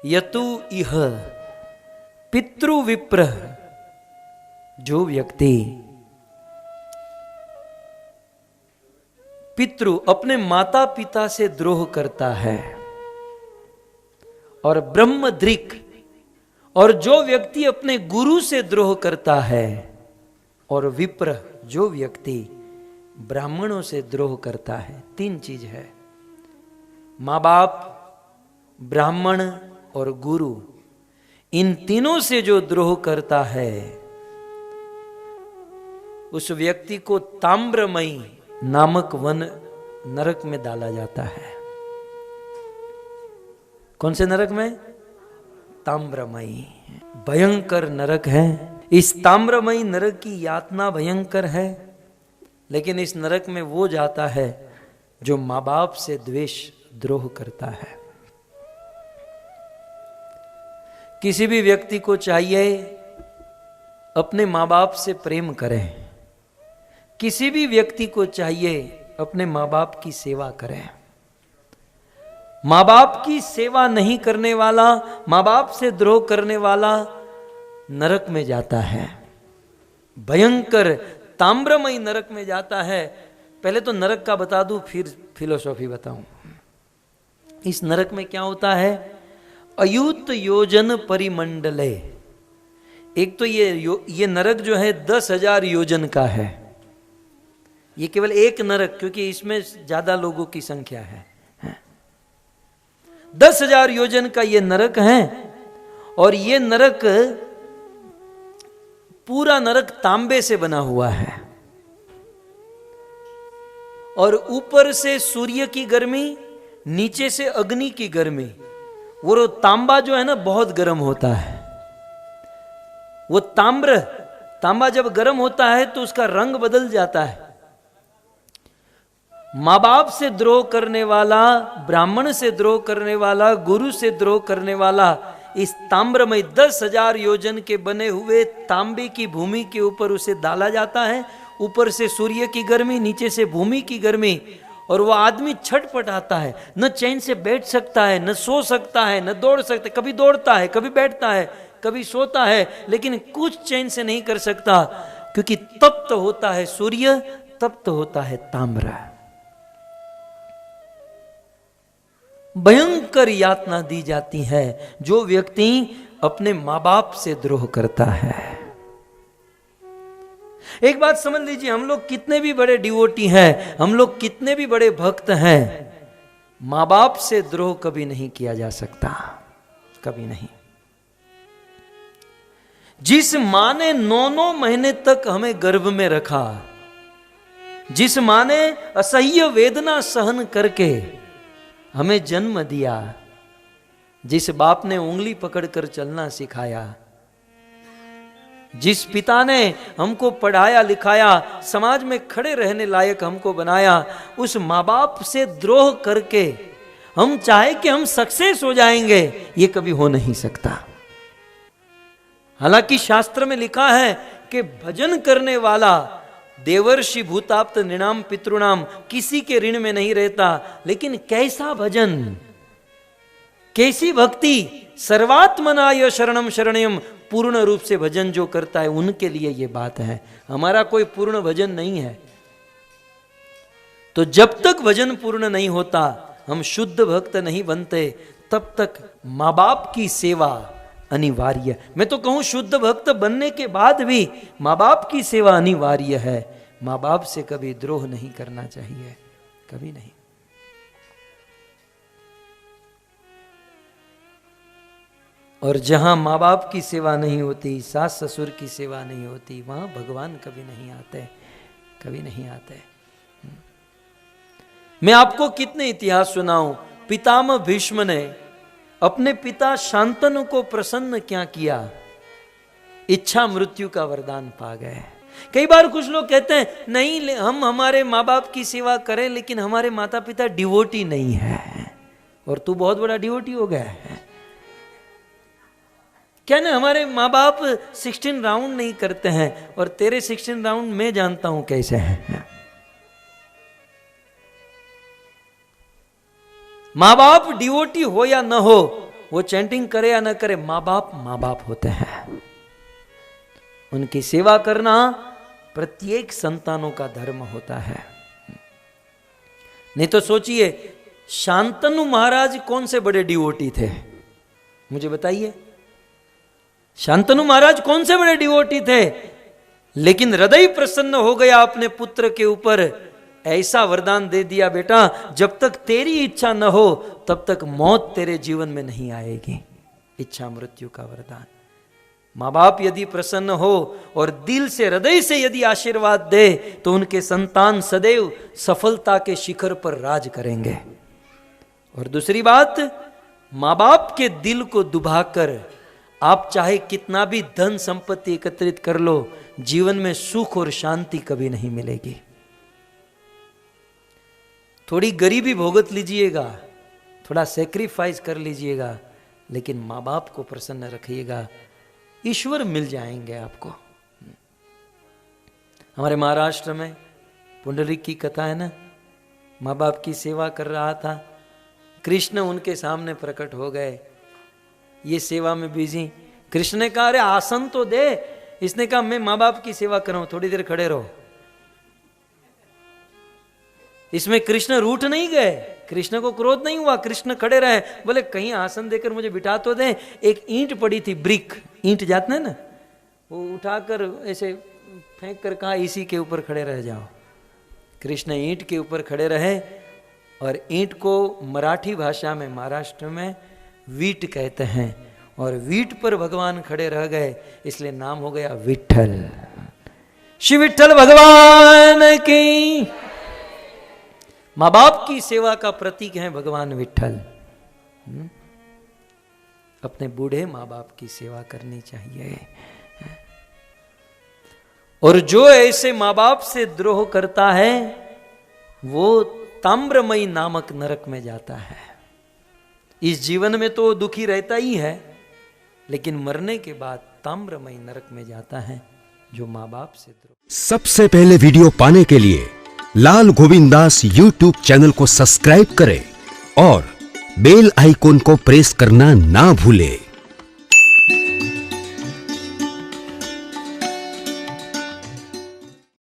यतु इह पितृविप्र, जो व्यक्ति पितृ अपने माता पिता से द्रोह करता है, और ब्रह्मद्रिक, और जो व्यक्ति अपने गुरु से द्रोह करता है, और विप्र, जो व्यक्ति ब्राह्मणों से द्रोह करता है। तीन चीज है, मां बाप, ब्राह्मण और गुरु। इन तीनों से जो द्रोह करता है उस व्यक्ति को ताम्रमयी नामक वन नरक में डाला जाता है। कौन से नरक में? ताम्रमयी। भयंकर नरक है। इस ताम्रमयी नरक की यातना भयंकर है, लेकिन इस नरक में वो जाता है जो मां बाप से द्वेष द्रोह करता है। किसी भी व्यक्ति को चाहिए अपने मां बाप से प्रेम करें, किसी भी व्यक्ति को चाहिए अपने मां बाप की सेवा करें। मां बाप की सेवा नहीं करने वाला, मां बाप से द्रोह करने वाला नरक में जाता है, भयंकर ताम्रमयी नरक में जाता है। पहले तो नरक का बता दूं, फिर फिलोसॉफी बताऊं। इस नरक में क्या होता है? अयूत योजन परिमंडले। एक तो ये नरक जो है 10,000 योजन का है। ये केवल एक नरक, क्योंकि इसमें ज्यादा लोगों की संख्या है। 10,000 योजन का ये नरक है, और ये नरक, पूरा नरक तांबे से बना हुआ है, और ऊपर से सूर्य की गर्मी, नीचे से अग्नि की गर्मी। वो तांबा जो है ना बहुत गर्म होता है। वो तांबा जब गर्म होता है तो उसका रंग बदल जाता है। मां बाप से द्रोह करने वाला, ब्राह्मण से द्रोह करने वाला, गुरु से द्रोह करने वाला इस ताम्रमय 10,000 योजन के बने हुए तांबे की भूमि के ऊपर उसे डाला जाता है। ऊपर से सूर्य की गर्मी, नीचे से भूमि की गर्मी, और वो आदमी छटपटाता है, न चैन से बैठ सकता है, न सो सकता है, न दौड़ सकता है। कभी दौड़ता है, कभी बैठता है, कभी सोता है, लेकिन कुछ चैन से नहीं कर सकता, क्योंकि तप्त होता है सूर्य, तप्त होता है ताम्र। भयंकर यातना दी जाती है जो व्यक्ति अपने मां बाप से द्रोह करता है। एक बात समझ लीजिए, हम लोग कितने भी बड़े डिवोटी हैं, हम लोग कितने भी बड़े भक्त हैं, मां बाप से द्रोह कभी नहीं किया जा सकता, कभी नहीं। जिस मां ने 9 महीने तक हमें गर्भ में रखा, जिस मां ने असह्य वेदना सहन करके हमें जन्म दिया, जिस बाप ने उंगली पकड़कर चलना सिखाया, जिस पिता ने हमको पढ़ाया लिखाया, समाज में खड़े रहने लायक हमको बनाया, उस मां बाप से द्रोह करके हम चाहे कि हम सक्सेस हो जाएंगे, ये कभी हो नहीं सकता। हालांकि शास्त्र में लिखा है कि भजन करने वाला देवर्षि भूताप्त नृणाम पितृणाम, किसी के ऋण में नहीं रहता। लेकिन कैसा भजन, कैसी भक्ति? सर्वात्मनाय शरणम शरणयम, पूर्ण रूप से भजन जो करता है उनके लिए ये बात है। हमारा कोई पूर्ण भजन नहीं है। तो जब तक भजन पूर्ण नहीं होता, हम शुद्ध भक्त नहीं बनते, तब तक मां बाप की सेवा अनिवार्य। मैं तो कहूं शुद्ध भक्त बनने के बाद भी मां बाप की सेवा अनिवार्य है। मां बाप से कभी द्रोह नहीं करना चाहिए, कभी नहीं। और जहां मां बाप की सेवा नहीं होती, सास ससुर की सेवा नहीं होती, वहां भगवान कभी नहीं आते, कभी नहीं आते। मैं आपको कितने इतिहास सुनाऊं। पितामह भीष्म ने अपने पिता शांतनु को प्रसन्न क्या किया? इच्छा मृत्यु का वरदान पा गए। कई बार कुछ लोग कहते हैं नहीं, हम हमारे माँ बाप की सेवा करें, लेकिन हमारे माता पिता डिवोटी नहीं है, और तू बहुत बड़ा डिवोटी हो गया है क्या? ना, हमारे माँ बाप 16 राउंड नहीं करते हैं, और तेरे 16 राउंड मैं जानता हूं कैसे हैं। माँ बाप डिवोटी हो या न हो, वो चैंटिंग करे या ना करे, माँ बाप होते हैं। उनकी सेवा करना प्रत्येक संतानों का धर्म होता है। नहीं तो सोचिए, शांतनु महाराज कौन से बड़े डिवोटी थे, मुझे बताइए। शांतनु महाराज कौन से बड़े डिवोटी थे, लेकिन हृदय प्रसन्न हो गया अपने पुत्र के ऊपर, ऐसा वरदान दे दिया, बेटा जब तक तेरी इच्छा न हो तब तक मौत तेरे जीवन में नहीं आएगी। इच्छा मृत्यु का वरदान। माँ बाप यदि प्रसन्न हो और दिल से हृदय से यदि आशीर्वाद दे तो उनके संतान सदैव सफलता के शिखर पर राज करेंगे। और दूसरी बात, माँ बाप के दिल को दुभाकर आप चाहे कितना भी धन संपत्ति एकत्रित कर लो, जीवन में सुख और शांति कभी नहीं मिलेगी। थोड़ी गरीबी भोगत लीजिएगा, थोड़ा सेक्रीफाइस कर लीजिएगा, लेकिन माँ बाप को प्रसन्न रखिएगा, ईश्वर मिल जाएंगे आपको। हमारे महाराष्ट्र में पुंडरीक की कथा है ना, माँ बाप की सेवा कर रहा था, कृष्ण उनके सामने प्रकट हो गए, ये सेवा में बिजी। कृष्ण ने कहा, अरे आसन तो दे। इसने कहा, मैं माँ बाप की सेवा कर रहा हूं, थोड़ी देर खड़े रहो। इसमें कृष्ण रूठ नहीं गए, कृष्ण को क्रोध नहीं हुआ, कृष्ण खड़े रहे, बोले कहीं आसन देकर मुझे बिठा तो दे। एक ईंट पड़ी थी, ब्रिक ईंट जाते हैं ना, वो उठाकर ऐसे फेंक कर कहा, इसी के ऊपर खड़े रह जाओ। कृष्ण ईंट के ऊपर खड़े रहे और ईंट को मराठी भाषा में महाराष्ट्र में वीट कहते हैं, और वीट पर भगवान खड़े रह गए, इसलिए नाम हो गया विट्ठल। श्री विट्ठल भगवान की। माँ बाप की सेवा का प्रतीक है भगवान विट्ठल। अपने बूढ़े माँ बाप की सेवा करनी चाहिए। और जो ऐसे माँ बाप से द्रोह करता है वो ताम्रमयी नामक नरक में जाता है। इस जीवन में तो दुखी रहता ही है, लेकिन मरने के बाद ताम्रमयी नरक में जाता है जो माँ बाप से द्रोह। सबसे पहले वीडियो पाने के लिए लाल गोविंद दास यूट्यूब चैनल को सब्सक्राइब करें और बेल आइकॉन को प्रेस करना ना भूलें।